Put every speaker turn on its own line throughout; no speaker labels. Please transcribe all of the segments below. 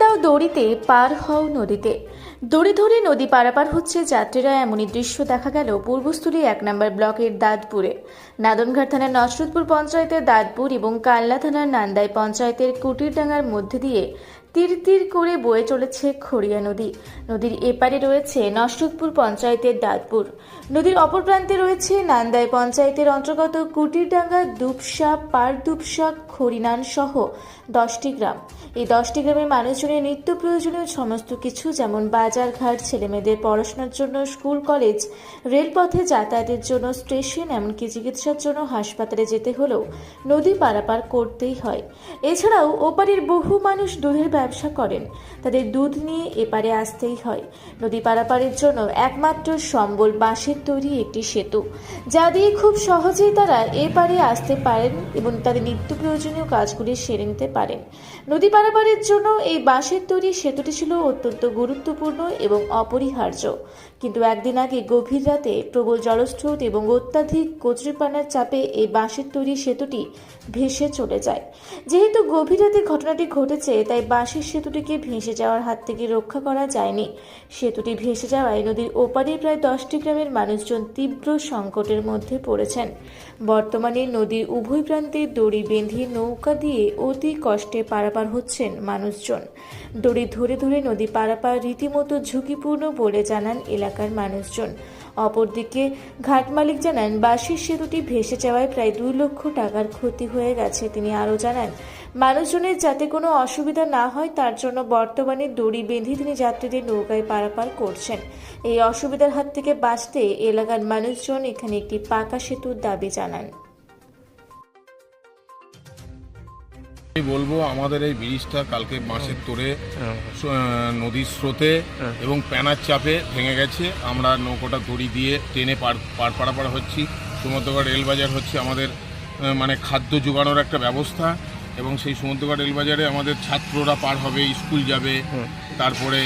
দাও দড়িতে পার হও নদীতে। দড়ি ধরে নদী পারাপার হচ্ছে যাত্রীরা। এমনই দৃশ্য দেখা গেল পূর্বস্থলী ১ নম্বর ব্লকের দাঁতপুরে। নাদনঘাট থানার নসরতপুর পঞ্চায়েতের দাঁতপুর এবং কাল্লা থানার নান্দাই পঞ্চায়েতের কুটিরডাঙ্গার মধ্যে দিয়ে তীর তীর করে বয়ে চলেছে খড়িয়া নদী। নদীর এপারে রয়েছে নসরতপুর পঞ্চায়েতের দাঁতপুর, নদীর অপর প্রান্তে রয়েছে নান্দাই পঞ্চায়েতের অন্তর্গত কুটিরডাঙ্গা, দুপসা, পারদুপসা, খড়িনান সহ 10টি গ্রাম। এই 10টি গ্রামের মানুষজনের নিত্য প্রয়োজনীয় সমস্ত কিছু, যেমন বাজার ঘাট, ছেলেমেয়েদের পড়াশোনার জন্য স্কুল কলেজ, রেলপথে যাতায়াতের জন্য স্টেশন, এমনকি চিকিৎসার জন্য হাসপাতালে যেতে হলেও নদী পারাপার করতেই হয়। এছাড়াও ওপারের বহু মানুষ দুধের ব্যবসা করেন, তাদের দুধ নিয়ে এপারে আসতেই হয়। নদী পারাপারের জন্য একমাত্র সম্বল বাঁশের তৈরি একটি সেতু, যা দিয়ে খুব সহজেই তারা এপারে আসতে পারেন এবং তাদের নিত্য প্রয়োজনীয় কাজগুলি সেরে নিতে পারেন। নদী পারাপারের জন্য এই বাঁশের তৈরি সেতুটি ছিল অত্যন্ত গুরুত্বপূর্ণ এবং অপরিহার্য। কিন্তু একদিন আগে গভীর রাতে প্রবল জলস্রোত এবং অত্যাধিক কচুরিপানার চাপে এই বাঁশের তৈরি সেতুটি ভেসে চলে যায়। যেহেতু গভীর রাতে ঘটনাটি ঘটেছে, তাই বাঁশের সেতুটিকে ভেসে যাওয়ার হাত থেকে রক্ষা করা যায়নি। সেতুটি ভেসে যাওয়ায় নদীর ওপারে প্রায় 10টি গ্রামের মানুষজন তীব্র সংকটের মধ্যে পড়েছেন। বর্তমানে নদীর উভয় প্রান্তে দড়ি বেঁধে নৌকা দিয়ে অতি কষ্টে পারাপার হচ্ছেন মানুষজন। দড়ি ধরে ধরে নদী পারাপার রীতিমতো ঝুঁকিপূর্ণ বলে জানান এলাকার মানুষজন। অপরদিকে ঘাট মালিক জানান, বাঁশের সেতুটি ভেসে যাওয়ায় প্রায় 2 লক্ষ টাকার ক্ষতি হয়ে গেছে। তিনি আরও জানান, মানুষজনের যাতে কোনো অসুবিধা না হয় তার জন্য বর্তমানে দড়ি বেঁধে তিনি যাত্রীদের নৌকায় পারাপার করছেন। এই অসুবিধার হাত থেকে বাঁচতে এলাকার মানুষজন এখানে একটি পাকা সেতুর দাবি জানান।
আমি বলবো, আমাদের এই ব্রিজটা কালকে বাঁশের তোড়ে নদীর স্রোতে এবং প্যানার চাপে ভেঙে গেছে। আমরা নৌকোটা দড়ি দিয়ে টেনে পারাপার হচ্ছি। সমুদ্রঘাট রেলবাজার হচ্ছে আমাদের মানে খাদ্য জোগানোর একটা ব্যবস্থা, এবং সেই সমুদ্রঘাট রেলবাজারে আমাদের ছাত্ররা পার হবে, স্কুল যাবে, তারপরে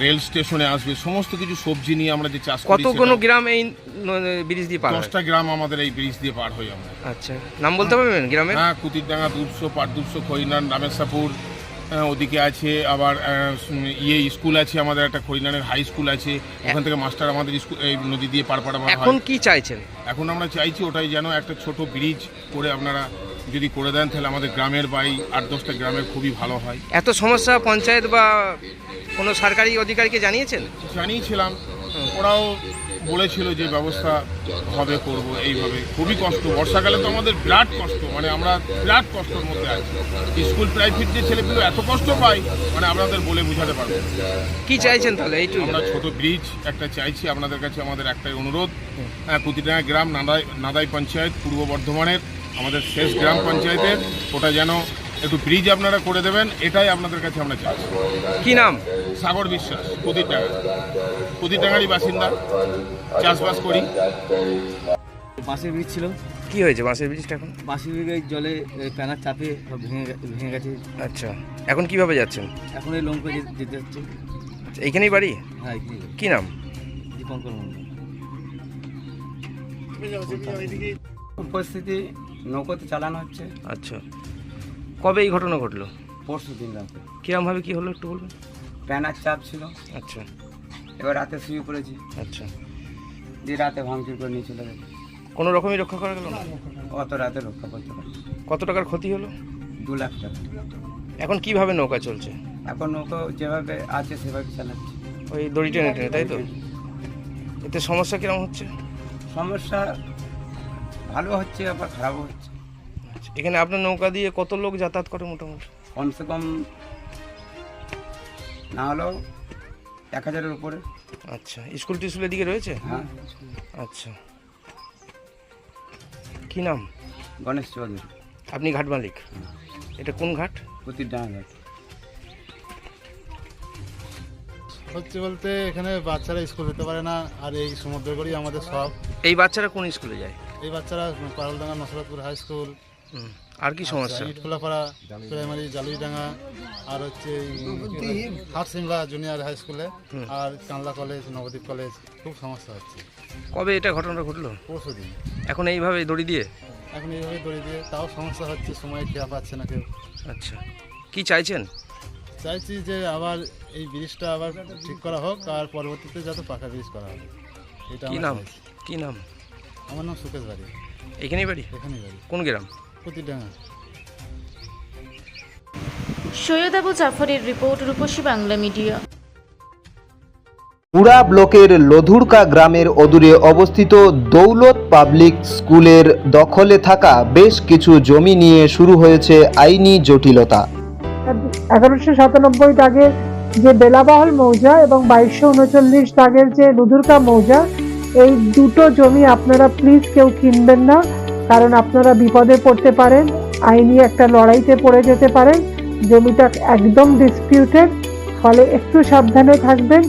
রেল স্টেশনে আসবে, সমস্ত কিছু সবজি নিয়ে আমরা যে চাষ করি।
কতগুলো গ্রাম এই ব্রিজ দিয়ে পার হয়?
10টা গ্রাম আমাদের এই ব্রিজ দিয়ে পার হই আমরা।
আচ্ছা, নাম বলতে পারবেন গ্রামের?
হ্যাঁ, কুতিরডাঙ্গা, দুপসো, পারদুপসো, খড়িনান, রামেশ্বরপুর, ওদিকে আছে আবার স্কুল আছে আমাদের, একটা খড়িনানের হাই স্কুল আছে, ওখান থেকে মাস্টার আমাদের স্কুল এই নদী দিয়ে পারাপার হয়।
এখন কি চাইছেন?
এখন আমরা চাইছি ওটাই যেন একটা ছোট ব্রিজ করে আপনারা যদি করে দেন, তাহলে আমাদের গ্রামের বাই 8-10টা গ্রামের খুবই ভালো হয়।
এত সমস্যা পঞ্চায়েত বা কোনো সরকারি অধিকারীকে জানিয়েছেন?
জানিয়েছিলাম, ওরাও বলেছিল যে ব্যবস্থা হবে, করব। এইভাবে খুবই কষ্ট, বর্ষাকালে তো আমাদের বিরাট কষ্ট, মানে আমরা বিরাট কষ্টের মধ্যে আছি। স্কুল প্রাইভেট যে ছেলেগুলো এত কষ্ট পাই, মানে আপনাদের বলে বোঝাতে পারবো।
কি চাইছেন তাহলে? এইটু
আমরা ছোট ব্রিজ একটা চাইছি আপনাদের কাছে। আমাদের একটাই অনুরোধ, কুতিরডাঙ্গা গ্রাম, নাদাই পঞ্চায়েত, পূর্ব বর্ধমানের আমাদের শেষ গ্রাম পঞ্চায়েতের, ওটা যেন একটু ব্রিজ আপনারা করে দেবেন, এটাই আপনাদের কাছে আমরা চাই।
কি নাম?
সাগর বিশ্বাস, কুতিরডাঙ্গারই বাসিন্দা, চাষবাস করি।
বাঁশের ব্রিজ ছিল।
কি হয়েছে বাঁশের ব্রিজটা? এখন
বাঁশের ব্রিজের জলে প্যানার চাপে সব ভেঙে গেছে।
আচ্ছা, এখন কিভাবে যাচ্ছেন?
এখন এই লঙ্কা যেতে হচ্ছে।
আচ্ছা, এইখানেই বাড়ি?
হ্যাঁ।
কি নাম?
দীপঙ্কর মন্ডল। পরিস্থিতি নৌকাতে চালানো হচ্ছে।
আচ্ছা, কবে এই ঘটনা ঘটলো?
পরশু দিন রাতে।
কিরমভাবে কি হলো একটু বলবেন?
প্যানার চাপ ছিল।
আচ্ছা,
এবার রাতে শুয়ে পড়েছি।
আচ্ছা,
যে রাতে ভাঙচুর করে নিয়ে চলে গেছে।
কোনো রকমই রক্ষা করা গেল না?
অত রাতে রক্ষা করতে পারি।
কত টাকার ক্ষতি হলো?
2 লাখ টাকা।
এখন কিভাবে নৌকা চলছে?
এখন নৌকা যেভাবে আছে সেভাবে চালাচ্ছে।
ওই দড়ি টেনে টেনে, তাই তো? এতে সমস্যা কিরকম হচ্ছে?
সমস্যা ভালো হচ্ছে, আবার খারাপও হচ্ছে।
আচ্ছা, এখানে আপনার নৌকা দিয়ে কত লোক যাতায়াত করে মোটামুটি?
কমসে কম না হলেও 1000-এর উপরে।
আচ্ছা, স্কুল টিস্কুলের দিকে রয়েছে?
হ্যাঁ।
আচ্ছা, কি নাম?
গণেশ চৌধুরী।
আপনি ঘাট মালিক? এটা কোন ঘাট?
কুতিরডাঙ্গা ঘাট।
হচ্ছে বলতে এখানে বাচ্চারা স্কুল যেতে পারে না, আর এই সমুদ্রগড়ি আমাদের সব।
এই বাচ্চারা কোন স্কুলে যায়?
এই বাচ্চারা পারলডাঙ্গা, নসরতপুর হাই স্কুল।
আর কি সমস্যা?
ইটখোলাপাড়া প্রাইমারি, জালুইডাঙ্গা, আর হচ্ছে হাটসিমলা জুনিয়র হাই স্কুলে, আর কানলা কলেজ, নবদ্বীপ কলেজ। খুব সমস্যা হচ্ছে।
কবে এটা ঘটনাটা ঘটলো?
পরশু দিন।
এখন এইভাবে দড়ি দিয়ে?
এখন এইভাবে দড়ি দিয়ে, তাও সমস্যা হচ্ছে, সময় খেয়া পাচ্ছে না কেউ।
আচ্ছা, কি চাইছেন?
চাইছি যে আবার এই ব্রিজটা আবার ঠিক করা হোক আর পরবর্তীতে যাতে পাকা ব্রিজ করা হবে এটা
কি
আমরা
নাম
চাইছি।
কি নাম?
আমার নাম সুকেশ বাড়ি,
এখানেই বাড়ি?
এখানেই বাড়ি,
কোন গ্রাম?
প্রতিডাঙ্গা।
সৈয়দ আবু জাফরের রিপোর্ট, রূপসী বাংলা মিডিয়া।
পুরা ব্লকের লধুরকা গ্রামের অদূরে অবস্থিত দৌলত পাবলিক স্কুলের দখলে থাকা বেশ কিছু জমি নিয়ে শুরু হয়েছে আইনি জটিলতা।
1197 দাগের যে বেলাবহল মৌজা এবং 2239 দাগের যে লুধুরকা মৌজা, এই দুটো জমি আপনারা প্লিজ কেউ কিনবেন না, কারণ আপনারা বিপদে পড়তে পারেন, আইনি একটা লড়াইতে পড়ে যেতে পারেন। জমিটা একদম ডিসপিউটেড, ফলে একটু সাবধানে থাকবেন।